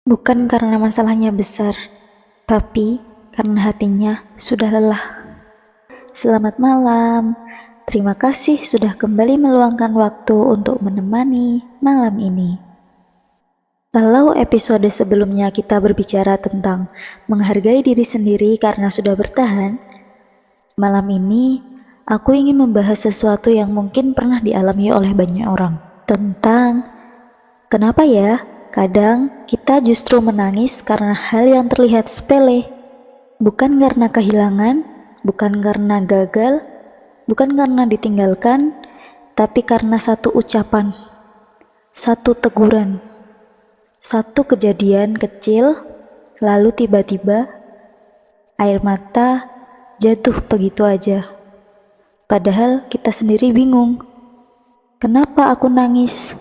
Bukan karena masalahnya besar, tapi karena hatinya sudah lelah. Selamat malam, terima kasih sudah kembali meluangkan waktu untuk menemani malam ini. Kalau episode sebelumnya kita berbicara tentang menghargai diri sendiri karena sudah bertahan, malam ini aku ingin membahas sesuatu yang mungkin pernah dialami oleh banyak orang. Tentang kenapa ya kadang kita justru menangis karena hal yang terlihat sepele. Bukan karena kehilangan, bukan karena gagal, bukan karena ditinggalkan, tapi karena satu ucapan, satu teguran, satu kejadian kecil, lalu tiba-tiba air mata jatuh begitu aja. Padahal kita sendiri bingung, kenapa aku nangis?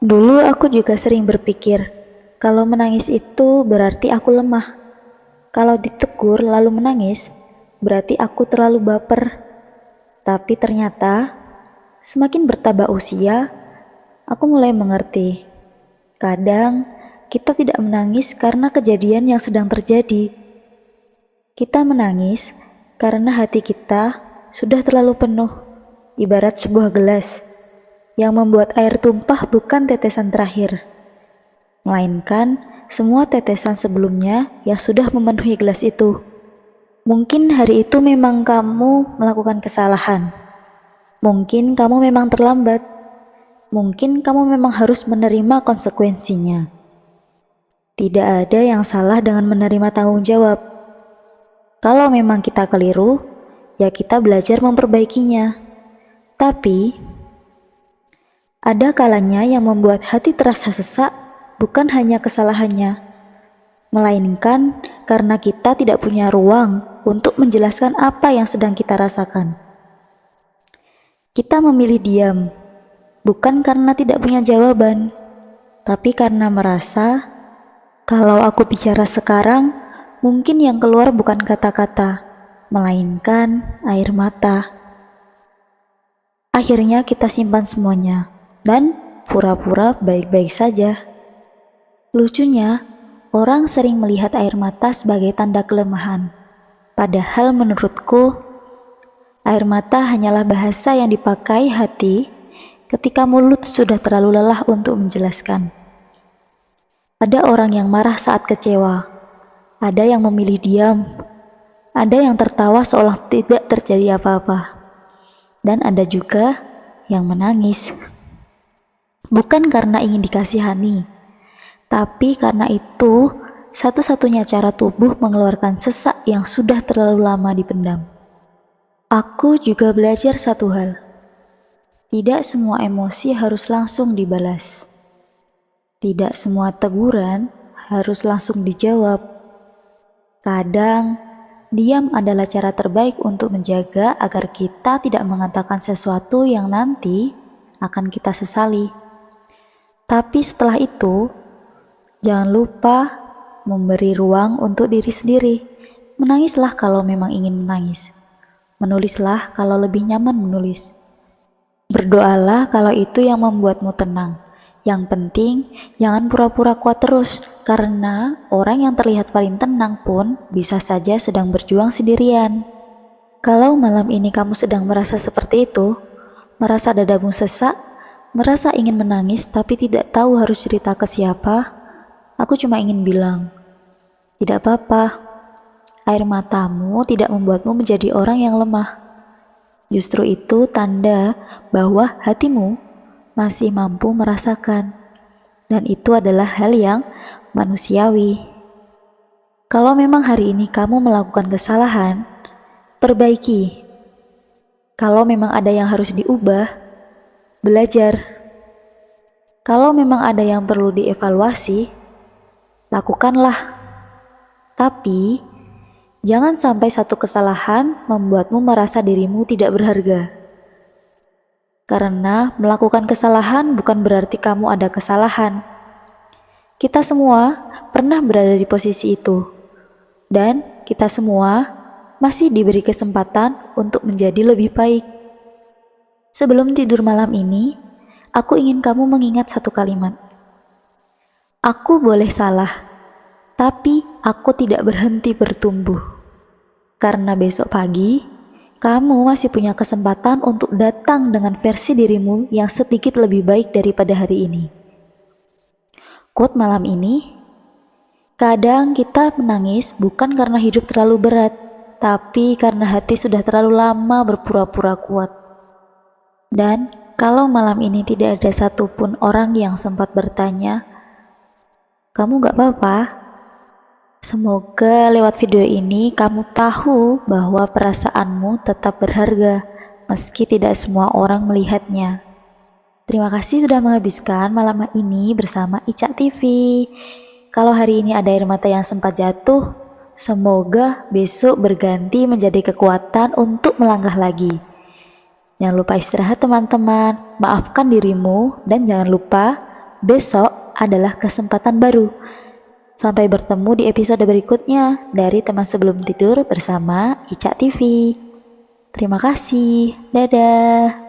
Dulu aku juga sering berpikir, kalau menangis itu berarti aku lemah. Kalau ditegur lalu menangis, berarti aku terlalu baper. Tapi ternyata, semakin bertambah usia, aku mulai mengerti. Kadang, kita tidak menangis karena kejadian yang sedang terjadi. Kita menangis karena hati kita sudah terlalu penuh, ibarat sebuah gelas, yang membuat air tumpah bukan tetesan terakhir, melainkan semua tetesan sebelumnya yang sudah memenuhi gelas itu. Mungkin hari itu memang kamu melakukan kesalahan. Mungkin kamu memang terlambat. Mungkin kamu memang harus menerima konsekuensinya. Tidak ada yang salah dengan menerima tanggung jawab. Kalau memang kita keliru, ya kita belajar memperbaikinya. Tapi, ada kalanya yang membuat hati terasa sesak. Bukan hanya kesalahannya, melainkan karena kita tidak punya ruang untuk menjelaskan apa yang sedang kita rasakan. Kita memilih diam, bukan karena tidak punya jawaban, tapi karena merasa kalau aku bicara sekarang, mungkin yang keluar bukan kata-kata, melainkan air mata. Akhirnya kita simpan semuanya dan pura-pura baik-baik saja. Lucunya, orang sering melihat air mata sebagai tanda kelemahan. Padahal menurutku, air mata hanyalah bahasa yang dipakai hati ketika mulut sudah terlalu lelah untuk menjelaskan. Ada orang yang marah saat kecewa, ada yang memilih diam, ada yang tertawa seolah tidak terjadi apa-apa, dan ada juga yang menangis. Bukan karena ingin dikasihani, tapi karena itu satu-satunya cara tubuh mengeluarkan sesak yang sudah terlalu lama dipendam. Aku juga belajar satu hal. Tidak semua emosi harus langsung dibalas. Tidak semua teguran harus langsung dijawab. Kadang, diam adalah cara terbaik untuk menjaga agar kita tidak mengatakan sesuatu yang nanti akan kita sesali. Tapi setelah itu, jangan lupa memberi ruang untuk diri sendiri. Menangislah kalau memang ingin menangis. Menulislah kalau lebih nyaman menulis. Berdoalah kalau itu yang membuatmu tenang. Yang penting, jangan pura-pura kuat terus, karena orang yang terlihat paling tenang pun bisa saja sedang berjuang sendirian. Kalau malam ini kamu sedang merasa seperti itu, merasa dadamu sesak, merasa ingin menangis tapi tidak tahu harus cerita ke siapa, aku cuma ingin bilang, tidak apa-apa, air matamu tidak membuatmu menjadi orang yang lemah. Justru itu tanda bahwa hatimu masih mampu merasakan, dan itu adalah hal yang manusiawi. Kalau memang hari ini kamu melakukan kesalahan, perbaiki. Kalau memang ada yang harus diubah, belajar. Kalau memang ada yang perlu dievaluasi, lakukanlah. Tapi, jangan sampai satu kesalahan membuatmu merasa dirimu tidak berharga. Karena melakukan kesalahan bukan berarti kamu ada kesalahan. Kita semua pernah berada di posisi itu. Dan kita semua masih diberi kesempatan untuk menjadi lebih baik. Sebelum tidur malam ini, aku ingin kamu mengingat satu kalimat. Aku boleh salah, Tapi aku tidak berhenti bertumbuh. Karena besok pagi, kamu masih punya kesempatan untuk datang dengan versi dirimu yang sedikit lebih baik daripada hari ini. Quote malam ini, kadang kita menangis bukan karena hidup terlalu berat, tapi karena hati sudah terlalu lama berpura-pura kuat. Dan kalau malam ini tidak ada satupun orang yang sempat bertanya, "Kamu gak apa-apa?" Semoga lewat video ini kamu tahu bahwa perasaanmu tetap berharga, meski tidak semua orang melihatnya. Terima kasih sudah menghabiskan malam ini bersama Ica TV. Kalau hari ini ada air mata yang sempat jatuh, semoga besok berganti menjadi kekuatan untuk melangkah lagi. Jangan lupa istirahat teman-teman, maafkan dirimu, dan jangan lupa besok adalah kesempatan baru. Sampai bertemu di episode berikutnya dari Teman Sebelum Tidur bersama Ica TV. Terima kasih, dadah.